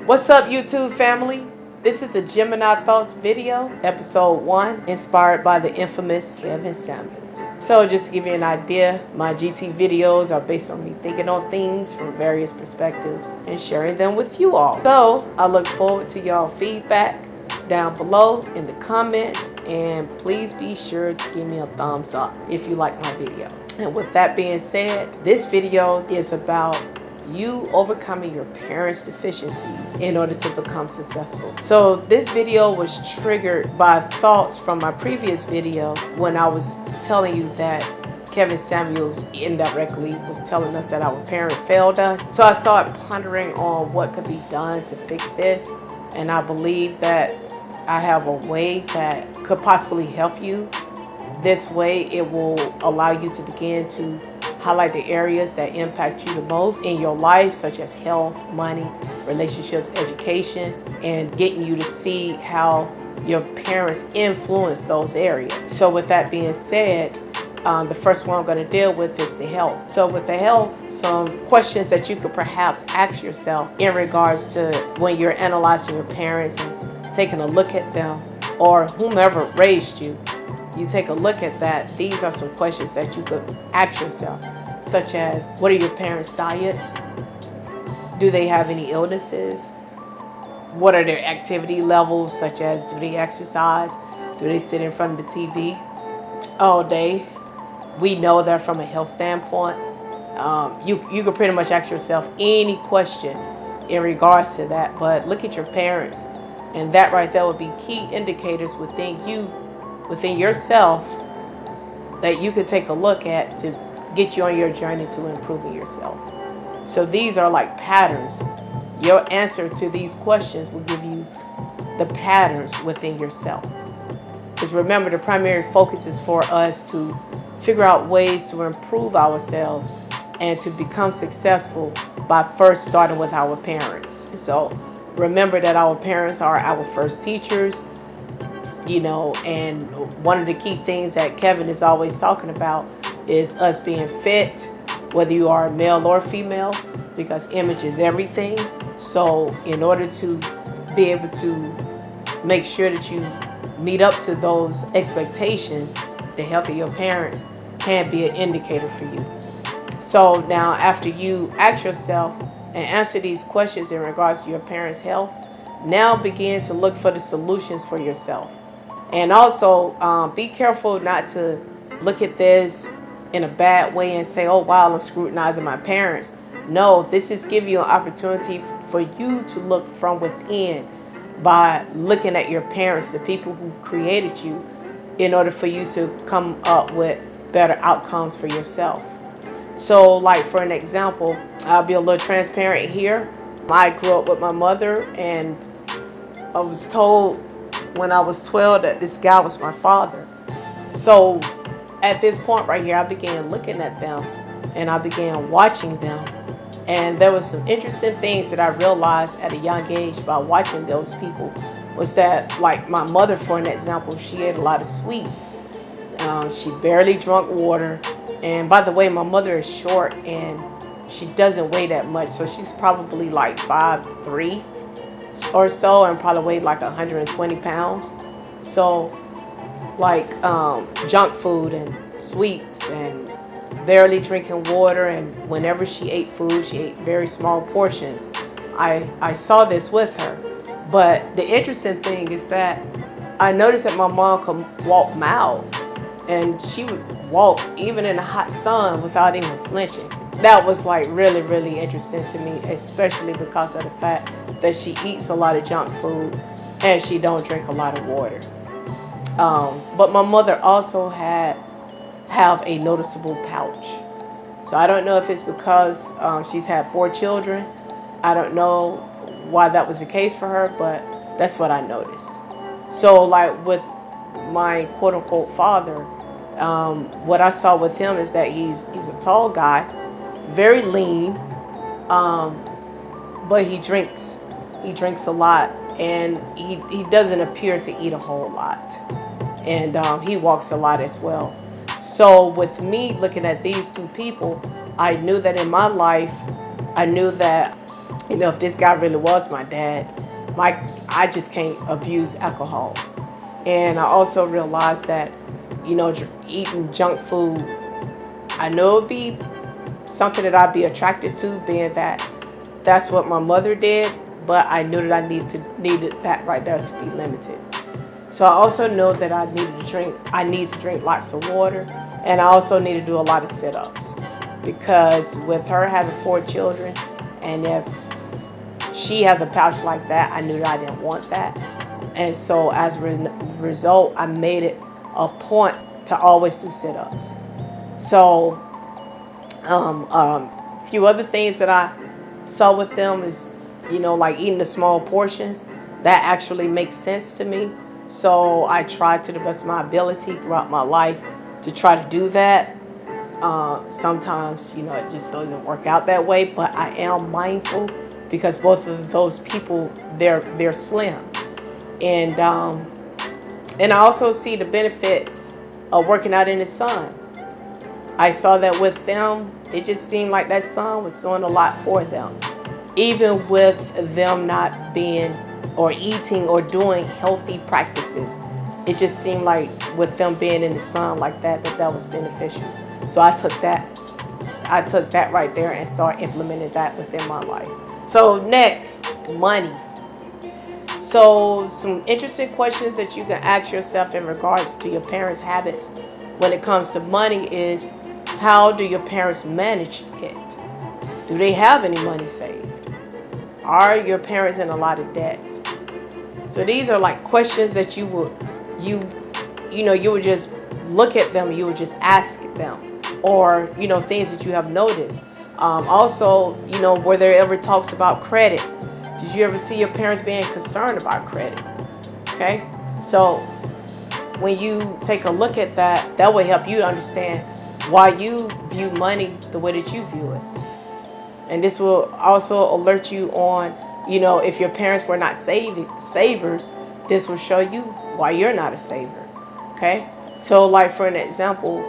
What's up, YouTube family? This is a Gemini Thoughts video, episode 1, inspired by the infamous Kevin Samuels. So just to give you an idea, my GT videos are based on me thinking on things from various perspectives and sharing them with you all. So I look forward to y'all feedback down below in the comments, and please be sure to give me a thumbs up if you like my video. And with that being said, this video is about you overcoming your parents' deficiencies in order to become successful. So this video was triggered by thoughts from my previous video when I was telling you that Kevin Samuels indirectly was telling us that our parent failed us. So I started pondering on what could be done to fix this, and I believe that I have a way that could possibly help you. This way it will allow you to begin to highlight the areas that impact you the most in your life, such as health, money, relationships, education, and getting you to see how your parents influence those areas. So with that being said, the first one I'm going to deal with is the health. So with the health, some questions that you could perhaps ask yourself in regards to when you're analyzing your parents and taking a look at them, or whomever raised you. You take a look at that. These are some questions that you could ask yourself, such as, what are your parents' diets? Do they have any illnesses? What are their activity levels, such as, do they exercise? Do they sit in front of the TV all day? We know that from a health standpoint, you could pretty much ask yourself any question in regards to that. But look at your parents, and that right there would be key indicators within yourself that you could take a look at to get you on your journey to improving yourself. So these are like patterns. Your answer to these questions will give you the patterns within yourself. Because remember, the primary focus is for us to figure out ways to improve ourselves and to become successful by first starting with our parents. So remember that our parents are our first teachers. And one of the key things that Kevin is always talking about is us being fit, whether you are male or female, because image is everything. So in order to be able to make sure that you meet up to those expectations, the health of your parents can be an indicator for you. So now, after you ask yourself and answer these questions in regards to your parents' health, now begin to look for the solutions for yourself. And also be careful not to look at this in a bad way and say, oh wow, I'm scrutinizing my parents. No, this is giving you an opportunity for you to look from within by looking at your parents, the people who created you, in order for you to come up with better outcomes for yourself. So like, for an example, I'll be a little transparent here. I grew up with my mother, and I was told when I was 12 that this guy was my father. So at this point right here, I began looking at them and I began watching them, and there was some interesting things that I realized at a young age by watching those people. Was that, like, my mother, for an example, she ate a lot of sweets. She barely drank water. And by the way, my mother is short and she doesn't weigh that much, so she's probably like 5'3" or so, and probably weighed like 120 pounds. So like junk food and sweets and barely drinking water, and whenever she ate food, she ate very small portions. I saw this with her. But the interesting thing is that I noticed that my mom could walk miles, and she would walk even in the hot sun without even flinching. That was like really, really interesting to me, especially because of the fact that she eats a lot of junk food and she don't drink a lot of water. But my mother also have a noticeable pouch. So I don't know if it's because she's had 4 children. I don't know why that was the case for her, but that's what I noticed. So like with my quote unquote father, what I saw with him is that he's a tall guy, very lean, but he drinks a lot, and he doesn't appear to eat a whole lot, and he walks a lot as well. So with me looking at these two people, I knew that in my life, I knew that if this guy really was my dad, I just can't abuse alcohol. And I also realized that, eating junk food, I know it'd be something that I'd be attracted to, being that that's what my mother did, but I knew that I needed that right there to be limited. So I also know that I need to drink lots of water, and I also need to do a lot of sit-ups, because with her having 4 children, and if she has a pouch like that, I knew that I didn't want that. And so as a result, I made it a point to always do sit-ups. So a few other things that I saw with them is, like eating the small portions. That actually makes sense to me. So I try to the best of my ability throughout my life to try to do that. Sometimes, it just doesn't work out that way, but I am mindful, because both of those people, they're slim. And I also see the benefits of working out in the sun. I saw that with them, it just seemed like that sun was doing a lot for them. Even with them not being or eating or doing healthy practices, it just seemed like with them being in the sun like that was beneficial. So I took that right there and started implementing that within my life. So next, money. So some interesting questions that you can ask yourself in regards to your parents' habits when it comes to money is, how do your parents manage it? Do they have any money saved? Are your parents in a lot of debt? So these are like questions that you would just look at them, you would just ask them, or things that you have noticed. Also, were there ever talks about credit? Did you ever see your parents being concerned about credit? Okay, so when you take a look at that, that will help you to understand why you view money the way that you view it. And this will also alert you on, if your parents were not savers, this will show you why you're not a saver. Okay, so like for an example,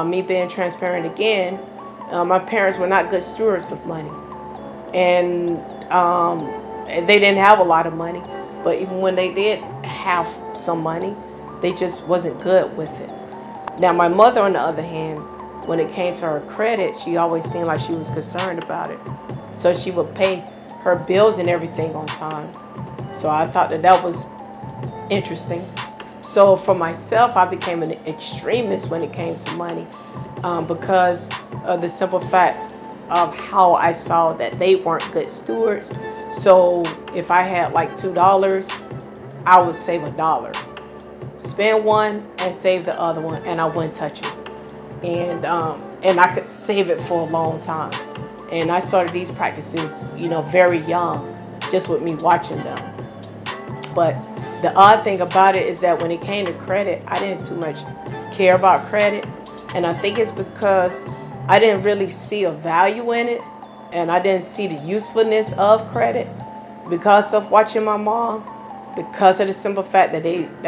me being transparent again, my parents were not good stewards of money, and they didn't have a lot of money, but even when they did have some money, they just wasn't good with it. Now my mother, on the other hand, when it came to her credit, she always seemed like she was concerned about it, so she would pay her bills and everything on time. So I thought that was interesting. So for myself, I became an extremist when it came to money, because of the simple fact of how I saw that they weren't good stewards. So if I had like $2, I would save $1, spend one and save the other one, and I wouldn't touch it. And I could save it for a long time. And I started these practices, very young, just with me watching them. But the odd thing about it is that when it came to credit, I didn't too much care about credit. And I think it's because I didn't really see a value in it, and I didn't see the usefulness of credit because of watching my mom, because of the simple fact that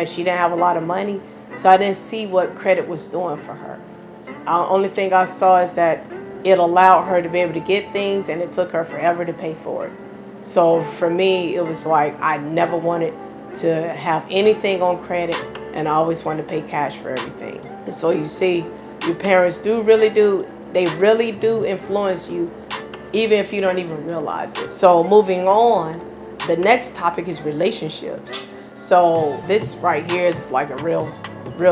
she didn't have a lot of money. So I didn't see what credit was doing for her. The only thing I saw is that it allowed her to be able to get things, and it took her forever to pay for it. So for me, it was like I never wanted to have anything on credit, and I always wanted to pay cash for everything. So you see, your parents really do influence you, even if you don't even realize it. So moving on, the next topic is relationships. So this right here is like a real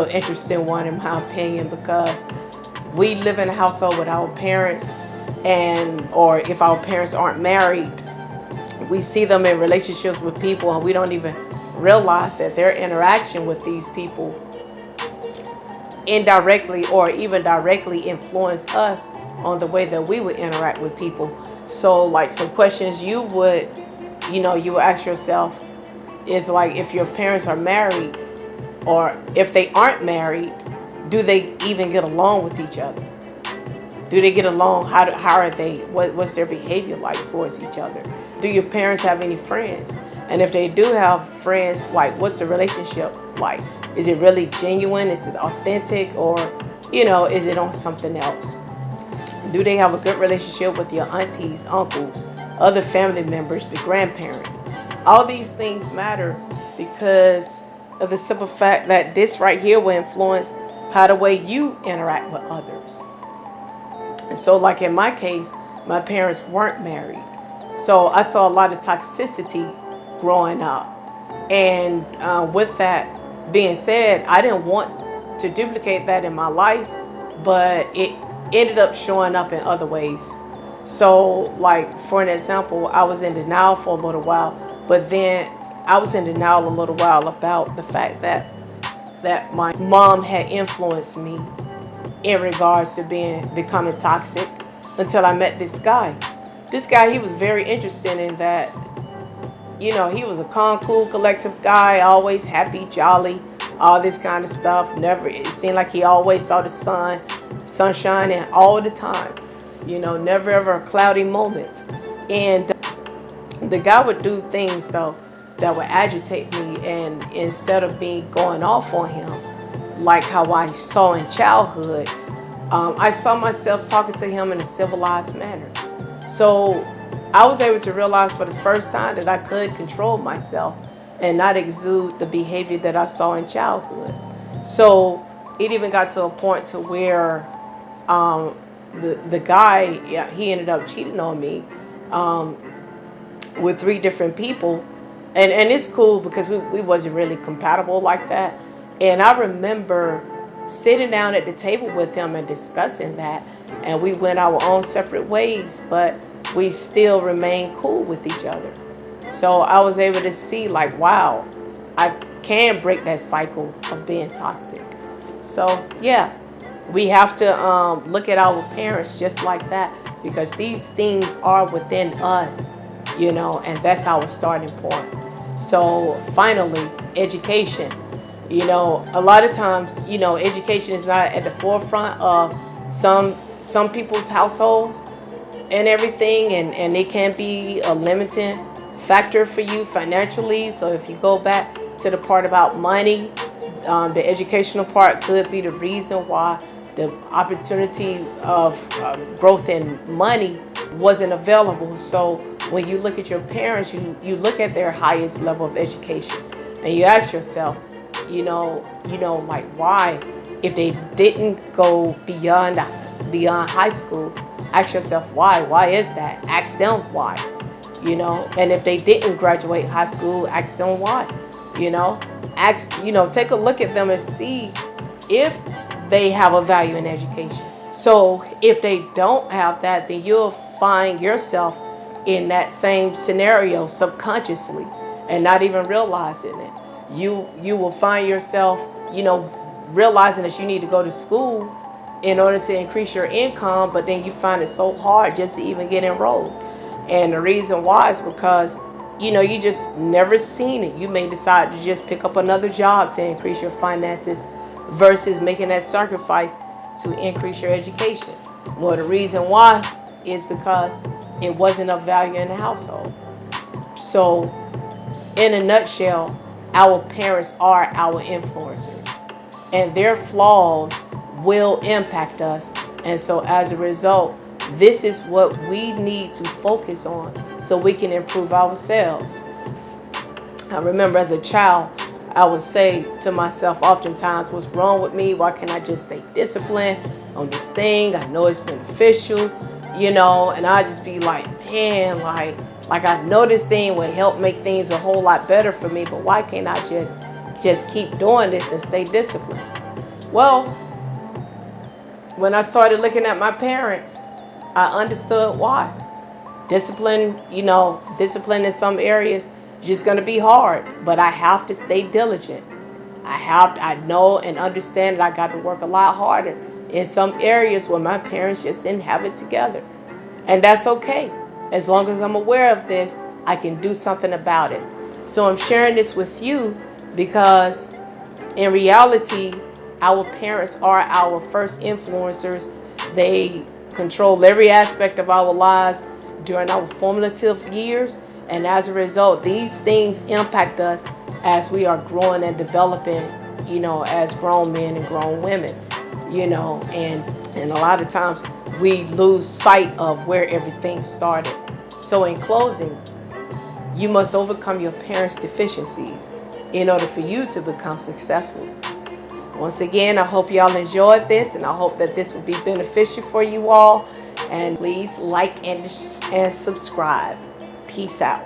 interesting one in my opinion, because we live in a household with our parents, or if our parents aren't married, we see them in relationships with people, and we don't even realize that their interaction with these people indirectly or even directly influence us on the way that we would interact with people. So like some questions you would ask yourself is like, if your parents are married, or if they aren't married, do they even get along with each other? Do they get along? How are they? What's their behavior like towards each other? Do your parents have any friends? And if they do have friends, like, what's the relationship like? Is it really genuine? Is it authentic? Or, is it on something else? Do they have a good relationship with your aunties, uncles, other family members, the grandparents. All these things matter because of the simple fact that this right here will influence how the way you interact with others. And so, like in my case, my parents weren't married. So I saw a lot of toxicity growing up. And with that being said, I didn't want to duplicate that in my life, but it ended up showing up in other ways. So, like for an example, I was in denial for a little while, but then I was in denial a little while about the fact that my mom had influenced me in regards to becoming toxic until I met this guy. This guy, he was very interested in that. He was a calm, cool, collective guy, always happy, jolly, all this kind of stuff. Never, it seemed like he always saw the sun shining all the time. Never ever a cloudy moment. And the guy would do things though that would agitate me, and instead of me going off on him, like how I saw in childhood, I saw myself talking to him in a civilized manner. So I was able to realize for the first time that I could control myself and not exude the behavior that I saw in childhood. So it even got to a point to where the guy, yeah, he ended up cheating on me with 3 different people. And it's cool because we wasn't really compatible like that. And I remember sitting down at the table with him and discussing that, and we went our own separate ways, but we still remained cool with each other. So I was able to see, like, wow, I can break that cycle of being toxic. So yeah, we have to look at our parents just like that, because these things are within us, and that's our starting point. So finally, education. A lot of times, education is not at the forefront of some people's households and everything, and it can be a limiting factor for you financially. So if you go back to the part about money, the educational part could be the reason why the opportunity of growth in money wasn't available. So when you look at your parents, you look at their highest level of education, and you ask yourself, like, why? If they didn't go beyond high school, ask yourself why. Why is that? Ask them why. And if they didn't graduate high school, ask them why. Take a look at them and see if they have a value in education. So if they don't have that, then you'll find yourself in that same scenario subconsciously and not even realizing it. You will find yourself, realizing that you need to go to school in order to increase your income, but then you find it so hard just to even get enrolled. And the reason why is because, you just never seen it. You may decide to just pick up another job to increase your finances versus making that sacrifice to increase your education. Well, the reason why is because it wasn't of value in the household. So, in a nutshell, our parents are our influencers, and their flaws will impact us. And so as a result, this is what we need to focus on so we can improve ourselves. I remember as a child, I would say to myself oftentimes, what's wrong with me? Why can't I just stay disciplined on this thing? I know it's beneficial, and I just be like, man, like I know this thing would help make things a whole lot better for me, but why can't I just keep doing this and stay disciplined? Well, when I started looking at my parents, I understood why. Discipline in some areas is just going to be hard, but I have to stay diligent. I know and understand that I got to work a lot harder in some areas where my parents just didn't have it together. And that's okay. As long as I'm aware of this, I can do something about it. So I'm sharing this with you because in reality, our parents are our first influencers. They control every aspect of our lives during our formative years. And as a result, these things impact us as we are growing and developing, as grown men and grown women, and a lot of times we lose sight of where everything started. So in closing, you must overcome your parents' deficiencies in order for you to become successful. Once again, I hope y'all enjoyed this, and I hope that this will be beneficial for you all. And please like and subscribe. Peace out.